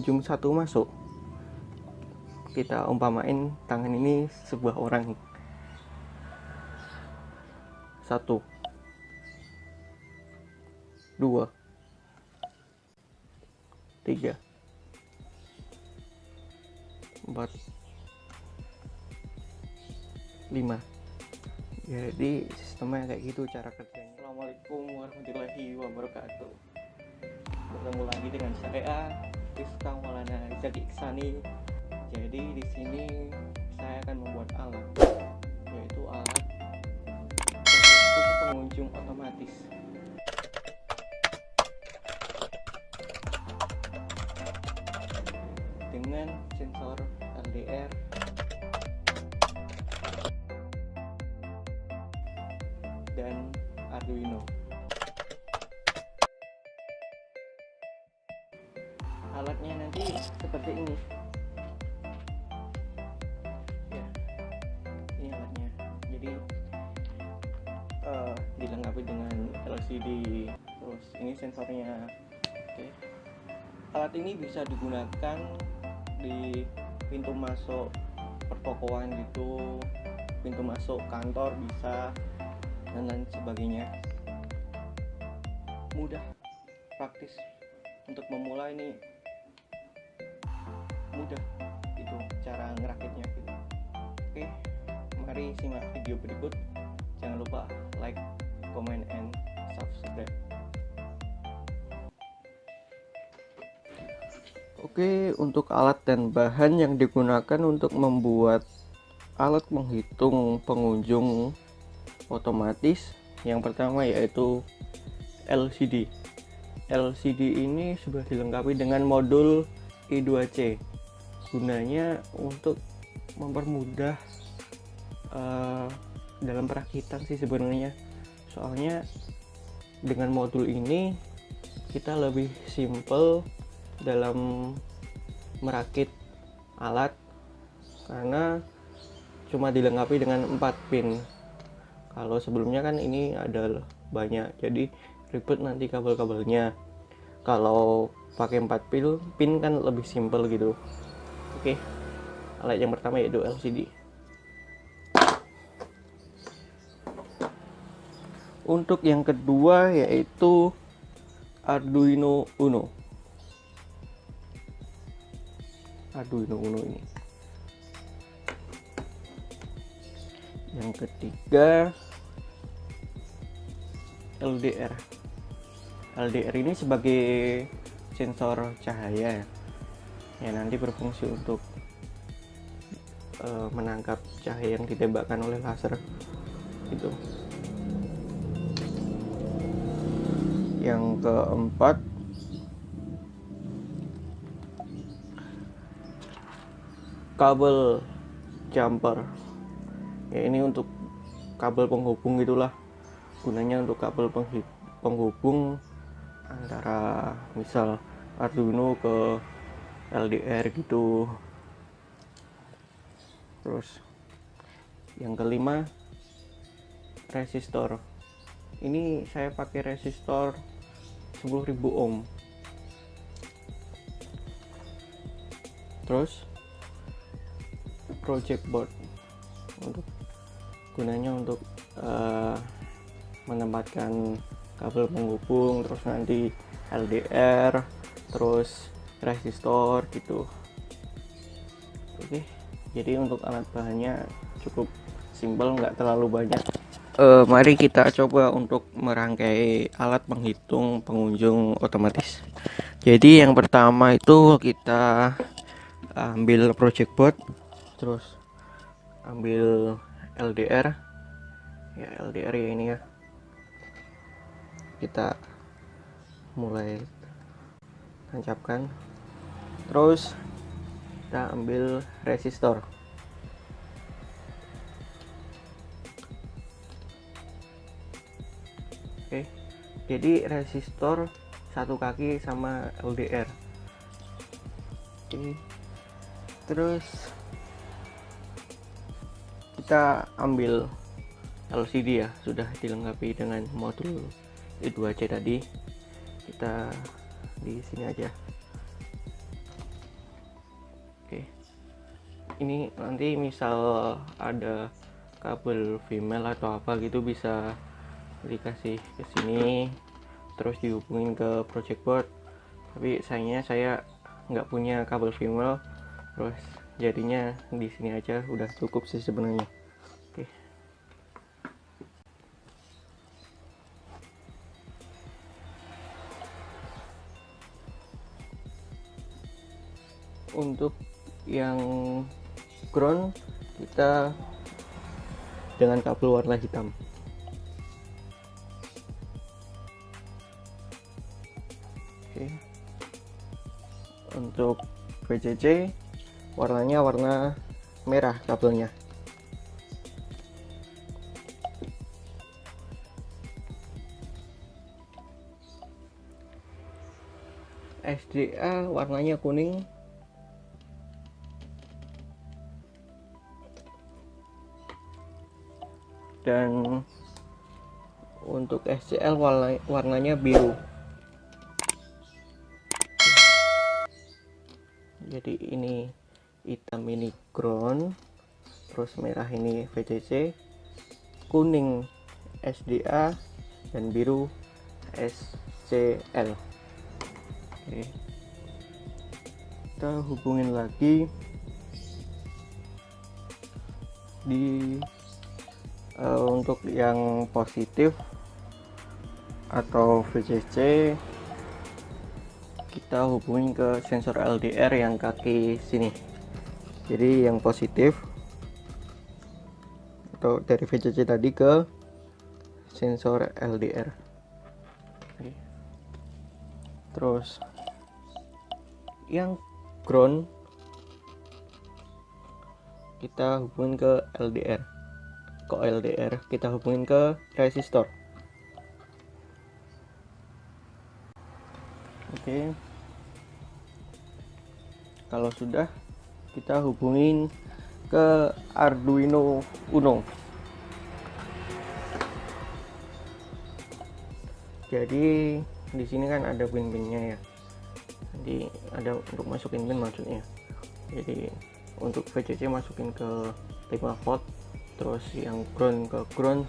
pengunjung satu masuk, kita umpamain tangan ini sebuah orang. 1, 2, 3, 4, 5. Jadi sistemnya kayak gitu cara kerjanya. Assalamualaikum warahmatullahi wabarakatuh. Bertemu lagi dengan saya Rizka Maulana Zaki Iksani. Jadi di sini saya akan membuat alat, yaitu alat untuk pengunjung otomatis. Dengan sensor LDR dan Arduino. Alatnya nanti seperti ini. Ya, ini alatnya. Jadi dilengkapi dengan LCD. Terus ini sensornya. Oke. Alat ini bisa digunakan di pintu masuk pertokoan gitu, pintu masuk kantor bisa, dan lain sebagainya. Mudah, praktis. Untuk memulai ini mudah itu cara ngerakitnya gitu. Oke, mari simak video berikut. Jangan lupa like, comment, and subscribe. Oke, untuk alat dan bahan yang digunakan untuk membuat alat menghitung pengunjung otomatis, yang pertama yaitu LCD. LCD ini sudah dilengkapi dengan modul I2C. Gunanya untuk mempermudah dalam perakitan sih sebenarnya. Soalnya dengan modul ini kita lebih simple dalam merakit alat, karena cuma dilengkapi dengan 4 pin. Kalau sebelumnya kan ini ada banyak, jadi ribet nanti kabel-kabelnya. Kalau pakai 4 pin kan lebih simple gitu. Oke, alat yang pertama yaitu LCD. Untuk yang kedua yaitu Arduino Uno. Arduino Uno ini. Yang ketiga LDR. LDR ini sebagai sensor cahaya yang nanti berfungsi untuk menangkap cahaya yang ditembakkan oleh laser gitu. Yang keempat kabel jumper. Ya, ini untuk kabel penghubung gitulah. Gunanya untuk kabel penghubung antara misal Arduino ke LDR gitu. Terus yang kelima resistor. Ini saya pakai resistor 10.000 ohm. Terus project board, untuk gunanya untuk menempatkan kabel penghubung, terus nanti LDR, terus resistor gitu. Oke, jadi untuk alat bahannya cukup simpel, nggak terlalu banyak. Mari kita coba untuk merangkai alat penghitung pengunjung otomatis. Jadi yang pertama itu kita ambil project board, terus ambil LDR ya, LDR ya ini ya. Kita mulai tancapkan, terus kita ambil resistor. Oke, jadi resistor satu kaki sama LDR. Oke, terus kita ambil LCD ya, sudah dilengkapi dengan modul I2C tadi. Kita di sini aja. ini nanti misal ada kabel female atau apa gitu bisa dikasih ke sini terus dihubungin ke project board, tapi sayangnya saya nggak punya kabel female, terus jadinya di sini aja udah cukup sih sebenarnya. Oke. Untuk yang ground kita dengan kabel warna hitam. Oke. Untuk VCC warnanya warna merah kabelnya. SDA warnanya kuning. Dan untuk SCL warnanya biru. Jadi ini hitam ini ground, terus merah ini VCC, kuning SDA, dan biru SCL. Oke. Kita hubungin lagi di untuk yang positif atau VCC kita hubungin ke sensor LDR yang kaki sini. Jadi yang positif atau dari VCC tadi ke sensor LDR. Oke. Terus yang ground kita hubungin ke LDR. LDR kita hubungin ke resistor. Oke. Kalau sudah, kita hubungin ke Arduino Uno. Jadi di sini kan ada pin-pinnya ya. Jadi ada untuk masukin pin maksudnya. Jadi untuk VCC masukin ke 5 volt, terus yang ground ke ground,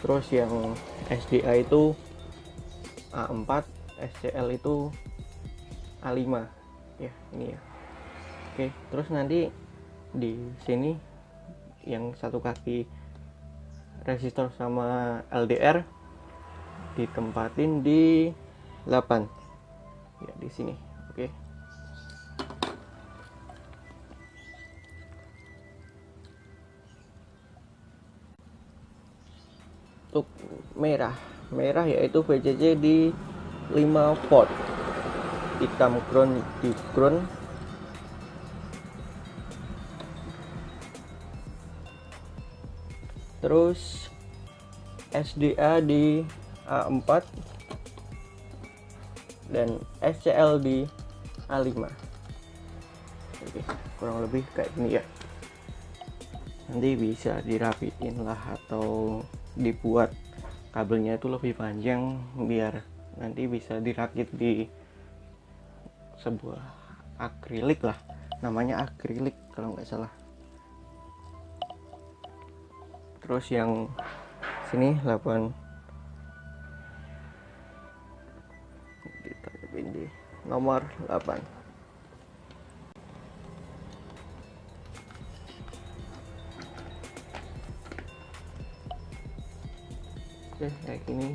terus yang SDA itu A4, SCL itu A5 ya, ini ya. Oke, terus nanti di sini yang satu kaki resistor sama LDR ditempatin di 8 ya, di sini. Oke. Untuk merah yaitu VCC di 5 volt, hitam ground di ground, terus SDA di A4 dan SCL di A5. Oke, kurang lebih kayak gini ya. Nanti bisa dirapiin lah atau dibuat kabelnya itu lebih panjang biar nanti bisa dirakit di sebuah akrilik lah, namanya akrilik kalau nggak salah. Terus yang sini 8 ditempelin di nomor 8. Oke, kayak gini.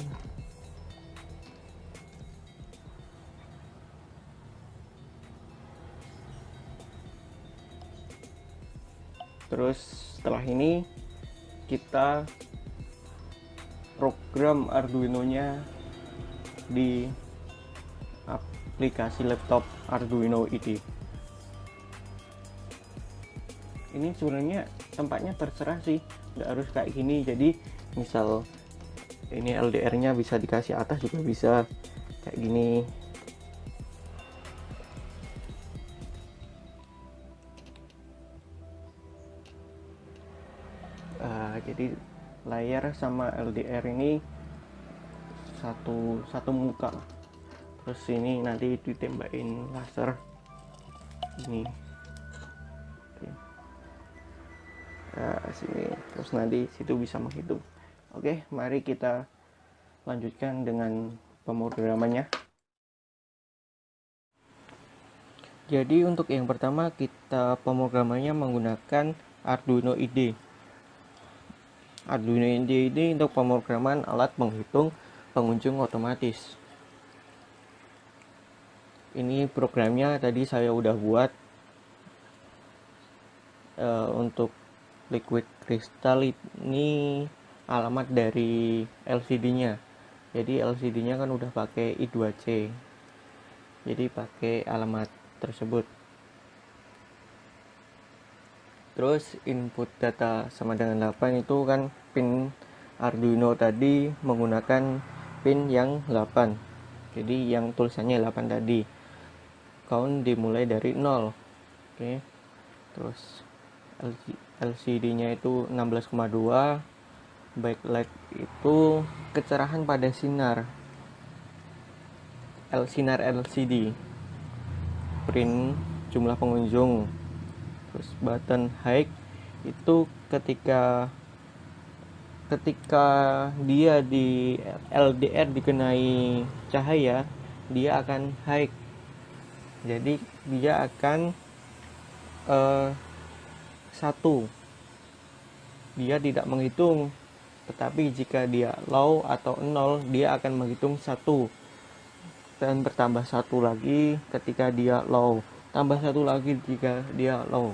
Terus setelah ini kita program Arduino-nya di aplikasi laptop Arduino IDE. Ini sebenarnya tempatnya terserah sih, nggak harus kayak gini. Jadi misal ini LDR-nya bisa dikasih atas juga bisa kayak gini. Jadi layar sama LDR ini satu muka. Terus ini nanti ditembakin laser ini. Oke. sini, terus nanti situ bisa menghitung. Oke, mari kita lanjutkan dengan pemrogramannya. Jadi untuk yang pertama kita pemrogramannya menggunakan Arduino IDE. Arduino IDE ini untuk pemrograman alat menghitung pengunjung otomatis. Ini programnya tadi saya udah buat. Untuk liquid crystal ini alamat dari LCD-nya. Jadi LCD-nya kan udah pakai I2C. Jadi pakai alamat tersebut. Terus input data sama dengan 8 itu kan pin Arduino tadi menggunakan pin yang 8. Jadi yang tulisannya 8 tadi. Count dimulai dari 0. Oke. Terus LCD-nya itu 16,2. Backlight itu kecerahan pada sinar LCD. Print jumlah pengunjung. Terus button high itu ketika dia di LDR dikenai cahaya, dia akan high. Jadi dia akan 1. Dia tidak menghitung. Tetapi jika dia low atau 0, dia akan menghitung 1. Dan bertambah 1 lagi ketika dia low. Tambah 1 lagi jika dia low.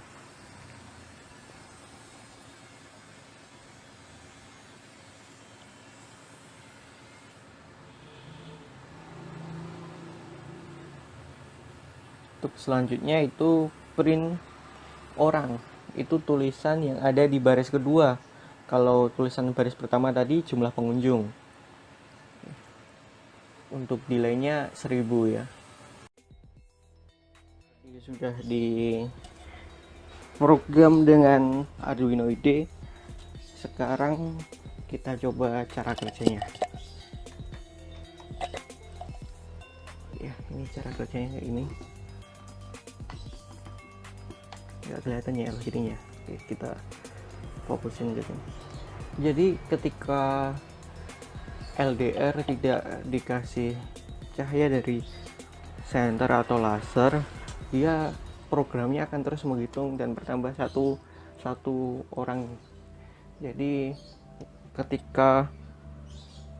Untuk selanjutnya itu print orang. Itu tulisan yang ada di baris kedua. Kalau tulisan baris pertama tadi jumlah pengunjung. Untuk delaynya 1000 ya. Ini sudah di program dengan Arduino IDE. Sekarang kita coba cara kerjanya. Ya, ini cara kerjanya kayak ini. Nggak kelihatan ya LCD-nya. Oke, kita fokusin ke sini. Jadi ketika LDR tidak dikasih cahaya dari senter atau laser, dia programnya akan terus menghitung dan bertambah satu orang. Jadi ketika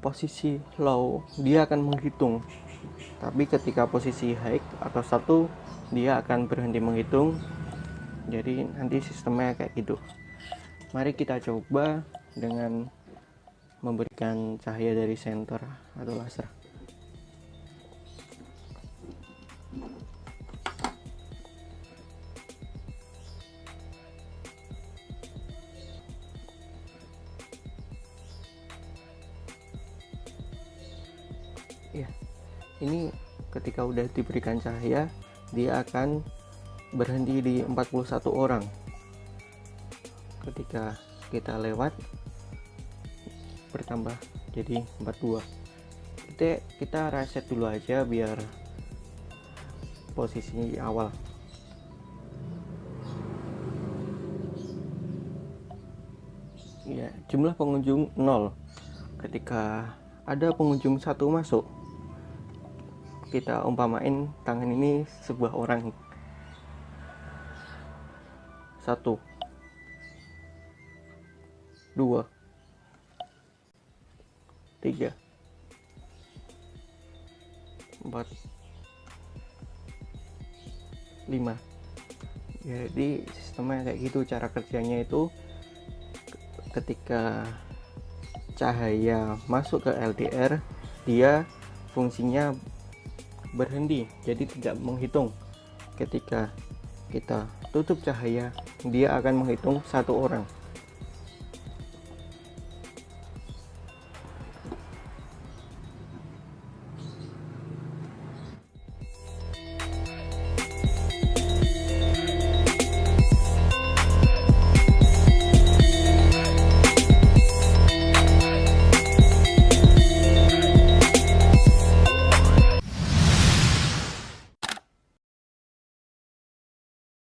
posisi low, dia akan menghitung. Tapi ketika posisi high atau 1, dia akan berhenti menghitung. Jadi nanti sistemnya kayak gitu. Mari kita coba dengan memberikan cahaya dari senter atau laser. Ya, ini ketika udah diberikan cahaya, dia akan berhenti di 41 orang. Ketika kita lewat, bertambah jadi 42. Kita reset dulu aja biar posisi awal. Ya, jumlah pengunjung 0. Ketika ada pengunjung 1 masuk, kita umpamain tangan ini sebuah orang. 1, 2, 3, 4, 5. Jadi sistemnya kayak gitu. Cara kerjanya itu ketika cahaya masuk ke LDR, dia fungsinya berhenti, jadi tidak menghitung. Ketika kita tutup cahaya, dia akan menghitung 1 orang.